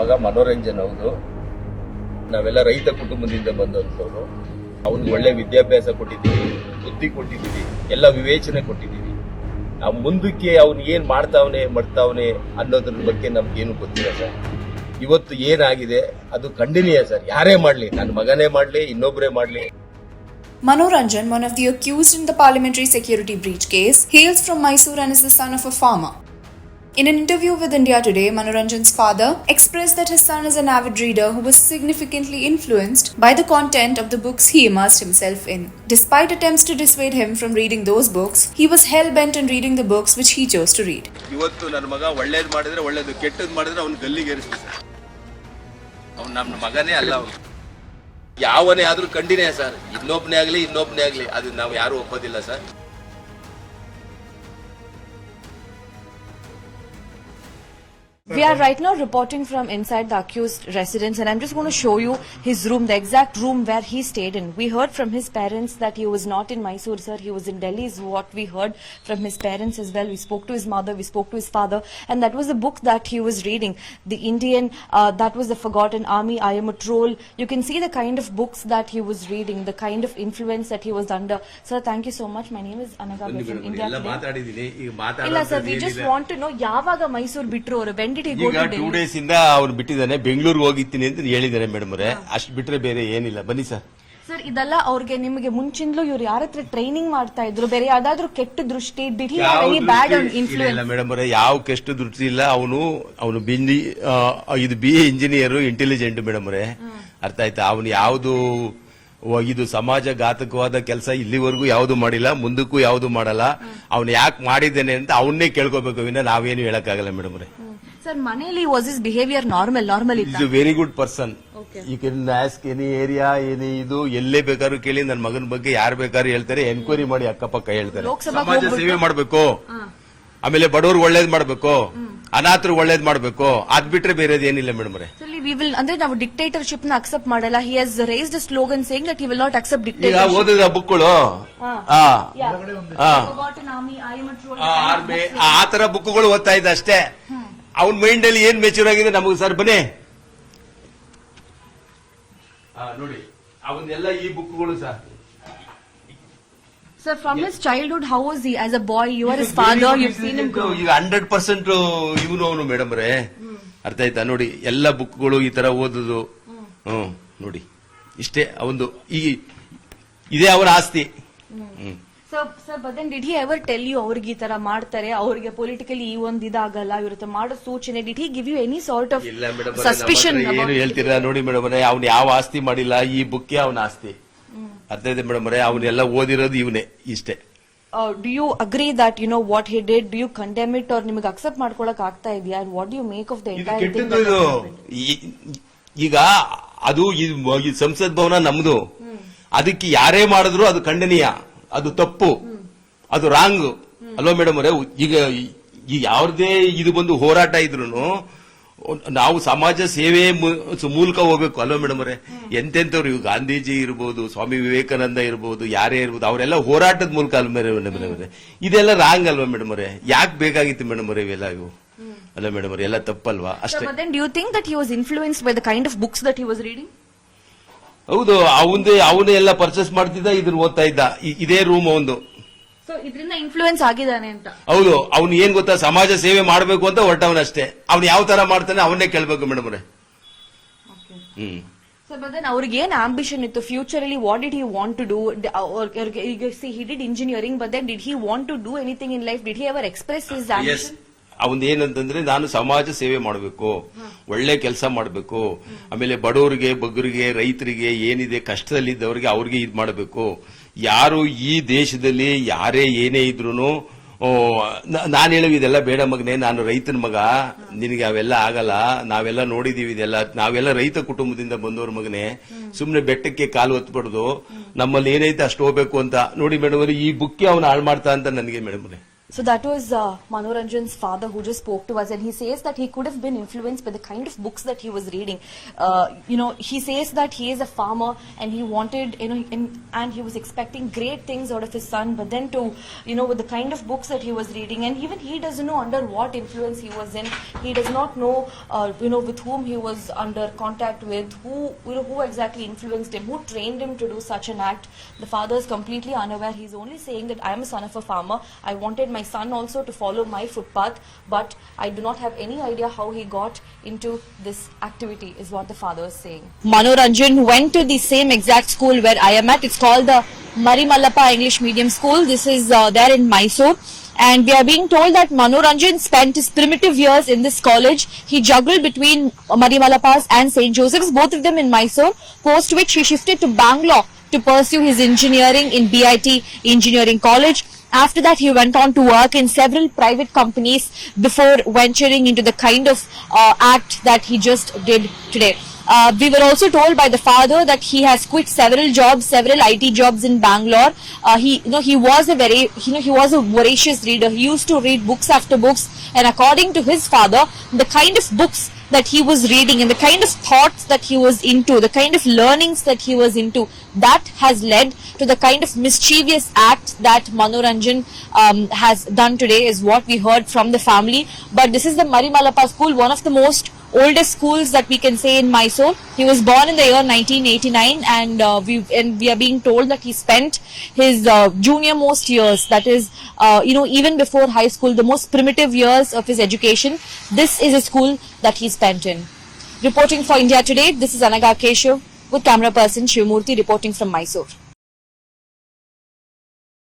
ಮಗ ಮನೋರಂಜನ್ ಹೌದು. ನಾವೆಲ್ಲ ರೈತ ಕುಟುಂಬದಿಂದ ಬಂದಂಥವ್ರು. ಅವನಿಗೆ ಒಳ್ಳೆ ವಿದ್ಯಾಭ್ಯಾಸ ಕೊಟ್ಟಿದ್ದೀವಿ, ಬುದ್ಧಿ ಕೊಟ್ಟಿದ್ದೀವಿ, ಎಲ್ಲ ವಿವೇಚನೆ ಕೊಟ್ಟಿದ್ದೀವಿ. ನಾವು ಮುಂದಕ್ಕೆ ಅವನು ಏನ್ ಮಾಡ್ತಾವನೆ ಅನ್ನೋದ್ರ ಬಗ್ಗೆ ನಮ್ಗೇನು ಗೊತ್ತಿಲ್ಲ ಸರ್. ಇವತ್ತು ಏನಾಗಿದೆ ಅದು ಖಂಡನೀಯ ಸರ್. ಯಾರೇ ಮಾಡ್ಲಿ, ನನ್ನ ಮಗನೇ ಮಾಡ್ಲಿ, ಇನ್ನೊಬ್ಬರೇ ಮಾಡ್ಲಿ. Manoranjan, one of the accused in the parliamentary security breach case, hails from Mysore and is the son of a farmer. In an interview with India Today, Manoranjan's father expressed that his son is an avid reader who was significantly influenced by the content of the books he immersed himself in. Despite attempts to dissuade him from reading those books, he was hell-bent on reading the books which he chose to read. ಇವತ್ತು ನನ್ನ ಮಗ ಒಳ್ಳೇದು ಮಾಡಿದ್ರೆ ಒಳ್ಳೇದು, ಕೆಟ್ಟದ್ದು ಮಾಡಿದ್ರೆ ಅವ್ನು ಗಲ್ಲಿಗೆ ಏರಿಸ್ತಾರೆ sir. ಅವ್ನು ನಮ್ಮ ಮಗನೇ ಅಲ್ಲ. ಅವನು ಯಾವನೇ ಆದ್ರೂ ಕಂಡಿನೇ ಸರ್. ಇನ್ನೊಬ್ಬನೇ ಆಗ್ಲಿ ಅದು ನಾವು ಯಾರು ಒಪ್ಪೋದಿಲ್ಲ sir. We are right now reporting from inside the accused residence, and I'm just going to show you his room, the exact room where he stayed in. We heard from his parents that he was not in Mysore, sir. He was in Delhi is what we heard from his parents as well. We spoke to his mother, we spoke to his father, and that was the book that he was reading. The Indian, that was The Forgotten Army, I Am a Troll. You can see the kind of books that he was reading, the kind of influence that he was under. Sir, thank you so much. My name is Anaga from India Today. Illa sir, we just want to know, yavaga Mysore bitru avaru, when did he go to Delhi? 2 days ಇಂದ ಅವ್ರು ಬಿಟ್ಟಿದ್ದಾನೆ. ಬೆಂಗಳೂರಿಗೆ ಹೋಗಿದ್ದೀನಿ ಅಂತ ಹೇಳಿದ್ದಾರೆ madam ಅವರೇ. ಅಷ್ಟು ಬಿಟ್ರೆ ಬೇರೆ ಏನಿಲ್ಲ. ಬನ್ನಿ ಸರ್. ಸರ್, ಇದೆಲ್ಲ ಅವ್ರಿಗೆ ನಿಮಗೆ ಮುಂಚಿಂದಲೂ ಇವ್ರು ಯಾರ ಹತ್ರ ಟ್ರೈನಿಂಗ್ ಮಾಡ್ತಾ ಇದ್ರು? ಬೇರೆ ಯಾವ್ದಾದ್ರು ಕೆಟ್ಟ ದೃಷ್ಟಿ, did he have any bad influence? ಇಲ್ಲ ಮೇಡಮ್ ಅವರೇ, ಯಾವ ಕೆಟ್ಟ ದೃಷ್ಟಿ ಇಲ್ಲ. ಅವನು ಇದು BA ಇಂಜಿನಿಯರ್, ಇಂಟೆಲಿಜೆಂಟ್ ಮೇಡಮ್ ಅವರೇ. ಅರ್ಥ ಆಯ್ತಾ? ಅವನು ಯಾವುದು ಇದು ಸಮಾಜ ಘಾತಕವಾದ ಕೆಲಸ ಇಲ್ಲಿವರೆಗೂ ಯಾವ್ದು ಮಾಡಿಲ್ಲ, ಮುಂದಕ್ಕೂ ಯಾವ್ದು ಮಾಡಲ್ಲ. ಅವ್ನು ಯಾಕೆ ಮಾಡಿದ್ದೇನೆ ಅಂತ ಅವನ್ನೇ ಕೇಳ್ಕೋಬೇಕು, ವಿನ ನಾವೇನು ಹೇಳಕ್ಕಾಗಲ್ಲ ಮೇಡಮ್ ಅವರೇ. ಸರ್, ಮನೇಲಿ was is behaviour normal is a very good person. You can ask any area, ಇದು ಎಲ್ಲೇ ಬೇಕಾದ್ರೂ ಕೇಳಿ. ನನ್ನ ಮಗನ ಬಗ್ಗೆ ಯಾರು ಬೇಕಾದ್ರೂ ಹೇಳ್ತಾರೆ, ಎನ್ಕ್ವೈರಿ ಮಾಡಿ ಅಕ್ಕಪಕ್ಕ ಹೇಳ್ತಾರೆ. ಸಮಾಜ ಸೇವೆ ಮಾಡಬೇಕು, ಆಮೇಲೆ ಬಡವ್ರಿಗೆ ಒಳ್ಳೇದ್ ಮಾಡಬೇಕು, ಅನಾಥರು ಒಳ್ಳೇದ್ ಮಾಡಬೇಕು. ಅದ್ ಬಿಟ್ರೆ ಬೇರೆದೇನಿಲ್ಲ ಮೇಡಮ್ ಅವರೇ. ಅಂದ್ರೆ ನಾವು ಡಿಕ್ಟೇಟರ್ಶಿಪ್ ನ ಅಕ್ಸೆಪ್ಟ್ ಮಾಡಲ್ಲ. He has raised a slogan saying that he will not accept dictatorship. ಈಗ ಓದಿದ ಬುಕ್ಗಳು ಆ ತರ ಬುಕ್ಗಳು ಓದ್ತಾ ಇದ್ದ ಅಷ್ಟೇ. ಅವನ್ ಮೈಂಡ್ ಅಲ್ಲಿ ಏನ್ ಮೆಚೂರ್ ಆಗಿದೆ ನಮಗ್ ಸರ್ ಬನ್ನಿ ನೋಡಿ. ಅವನ್ನೆಲ್ಲ ಈ ಬುಕ್ಗಳು sir. Sir, from his childhood, how was he as a boy? You are his father, you've seen him grow. ಈಗ 100% ಇವನು ಅವನು ಮೇಡಮ್ ರೇ. ಅರ್ಥ ಆಯ್ತಾ? ನೋಡಿ, ಎಲ್ಲ ಬುಕ್ಗಳು ಈ ತರ ಓದುದು. ನೋಡಿ, ಇಷ್ಟೇ ಒಂದು ಇದೇ ಅವರ ಆಸ್ತಿ. Sir, but then did he ever tell you ಅವ್ರಿಗೆ ಈ ತರ ಮಾಡ್ತಾರೆ, ಅವ್ರಿಗೆ ಪೊಲಿಟಿಕಲಿ ಈ ಒಂದು ಇದಾಗಲ್ಲ, ಇವ್ರ ಹತ್ರ ಮಾಡೋ ಸೂಚನೆ? Did he give you any sort of suspicion? ಏನು ಹೇಳ್ತೀರಾ ನೋಡಿ ಮೇಡಮ್ ಅವರೇ, ಅವ್ನು ಯಾವ ಆಸ್ತಿ ಮಾಡಿಲ್ಲ. ಈ ಬುಕ್ಕೇ ಅವನ ಆಸ್ತಿ. ಅರ್ಥ ಇದೆ ಮೇಡಮ್ ಅವರೇ? ಅವನ್ನೆಲ್ಲ ಓದಿರೋದು ಇವನೇ. ಇಷ್ಟೇ. Do you agree that you know what he did? Do you condemn it or ನಿಮಗೆ ಅಕ್ಸೆಪ್ಟ್ ಮಾಡ್ಕೊಳಕ್ ಆಗ್ತಾ ಇದೆಯಾ? And what do you make of the entire thing? ಈಗ ಅದು ಸಂಸತ್ ಭವನ ನಮ್ದು. ಅದಕ್ಕೆ ಯಾರೇ ಮಾಡಿದ್ರು ಅದು ಖಂಡನೀಯ, ಅದು ತಪ್ಪು, ಅದು ರಾಂಗ್ ಅಲ್ವಾ ಮೇಡಮ್ ಅವರೇ? ಈಗ ಯಾವ್ದೇ ಇದು ಬಂದು ಹೋರಾಟ ಇದ್ರು ನಾವು ಸಮಾಜ ಸೇವೆ ಮೂಲಕ ಹೋಗ್ಬೇಕು ಅಲ್ವಾ ಮೇಡಮ್ ಅವರೇ? ಎಂತೆಂಥವ್ರು, ಇವು ಗಾಂಧೀಜಿ ಇರ್ಬೋದು, ಸ್ವಾಮಿ ವಿವೇಕಾನಂದ ಇರ್ಬೋದು, ಯಾರೇ ಇರ್ಬೋದು, ಅವರೆಲ್ಲ ಹೋರಾಟದ ಮೂಲಕ ಅಲ್ವ ಮೇಡಮ್ ಅವರೇ? ಇದೆಲ್ಲ ರಾಂಗ್ ಅಲ್ವಾ ಮೇಡಮ್ ಅವರೇ? ಯಾಕೆ ಬೇಕಾಗಿತ್ತು ಮೇಡಮ್ ಅವರೇ ಇವೆಲ್ಲ? ಇವು ಅಲ್ಲ ಮೇಡಮ್ ಅವರೇ, ಎಲ್ಲ ತಪ್ಪಲ್ವಾ? ಅಷ್ಟೇ. But then do you think that he was influenced by the kind of books that he was reading? ಹೌದು, ಅವನೇ ಎಲ್ಲ ಪರ್ಚೇಸ್ ಮಾಡ್ತಿದ್ದ, ಇದನ್ನ ಓದ್ತಾ ಇದ್ದ. ಇದೇ ರೂಮ್ ಒಂದು. ಸೊ ಇದರಿಂದ ಇನ್ಫ್ಲೂಯೆನ್ಸ್ ಆಗಿದ್ದಾನೆ ಅಂತ? ಹೌದು. ಅವ್ನು ಏನ್ ಗೊತ್ತಾ, ಸಮಾಜ ಸೇವೆ ಮಾಡಬೇಕು ಅಂತ ಹೊರಟವನಷ್ಟೇ. ಅವ್ನು ಯಾವ ತರ ಮಾಡ್ತಾನೆ ಅವನ್ನೇ ಕೇಳ್ಬೇಕು ಮೇಡಮ್ ಅವರೇ. ಸರ್, ಬಟ್ ದೆನ್ ಅವ್ರಿಗೆ ಏನ್ ಆಂಬಿಷನ್ ಇತ್ತು ಫ್ಯೂಚರ್ ಅಲ್ಲಿ? What did he want to do? ಈಗ see he did engineering, but then did he want to do anything in life? Did he ever express his ambition? ಅವನ್ ಏನಂತಂದ್ರೆ, ನಾನು ಸಮಾಜ ಸೇವೆ ಮಾಡಬೇಕು, ಒಳ್ಳೆ ಕೆಲಸ ಮಾಡಬೇಕು, ಆಮೇಲೆ ಬಡವರಿಗೆ, ಬಗ್ಗರಿಗೆ, ರೈತರಿಗೆ, ಏನಿದೆ ಕಷ್ಟದಲ್ಲಿದ್ದವರಿಗೆ ಅವ್ರಿಗೆ ಇದ್ ಮಾಡಬೇಕು. ಯಾರು ಈ ದೇಶದಲ್ಲಿ ಯಾರೇ ಏನೇ ಇದ್ರು ನಾನು ಹೇಳುವ ಇದೆಲ್ಲ ಬೇಡ ಮಗನೇ, ನಾನು ರೈತನ ಮಗ, ನಿನಗೆ ಅವೆಲ್ಲ ಆಗಲ್ಲ, ನಾವೆಲ್ಲ ನೋಡಿದೀವಿ ಇದೆಲ್ಲ, ನಾವೆಲ್ಲ ರೈತ ಕುಟುಂಬದಿಂದ ಬಂದವ್ರ ಮಗನೇ, ಸುಮ್ನೆ ಬೆಟ್ಟಕ್ಕೆ ಕಾಲು ಹೊತ್ಬಾರ್ದು, ನಮ್ಮಲ್ಲಿ ಏನೈತೆ ಅಷ್ಟು ಹೋಗ್ಬೇಕು ಅಂತ. ನೋಡಿ ಮೇಡಮ್, ಈ ಬುಕ್ಕೆ ಅವನು ಹಾಳು ಮಾಡ್ತಾ ಅಂತ ನನಗೆ madam. So that was Manoranjan's father who just spoke to us, and he says that he could have been influenced by the kind of books that he was reading. He says that he is a farmer and he wanted, and he was expecting great things out of his son, but then with the kind of books that he was reading, and even he doesn't know under what influence he was in. He does not know, with whom he was under contact with, who exactly influenced him, who trained him to do such an act. The father is completely unaware. He's only saying that I am a son of a farmer. I wanted my son also to follow my footpath, but I do not have any idea how he got into this activity, is what the father is saying. Manoranjan went to the same exact school where I am at. It's called the Marimallappa English Medium School. This is there in Mysore. And we are being told that Manoranjan spent his primitive years in this college. He juggled between Marimallappas and St. Joseph's, both of them in Mysore, post which he shifted to Bangalore to pursue his engineering in BIT Engineering College. After that, he went on to work in several private companies before venturing into the kind of act that he just did today. We were also told by the father that he has quit several jobs, several IT jobs in Bangalore. He was a voracious reader. He used to read books after books, and according to his father, the kind of books that he was reading and the kind of thoughts that he was into, the kind of learnings that he was into, that has led to the kind of mischievous act that Manoranjan has done today, is what we heard from the family. But this is the Marimallappa school, one of the most oldest schools that we can say in Mysore. He was born in the year 1989, and we are being told that he spent his junior most years, that is, even before high school, the most primitive years of his education. This is a school that he spent in. Reporting for India Today, this is Anaga Keshav with camera person Shivamurthy reporting from Mysore.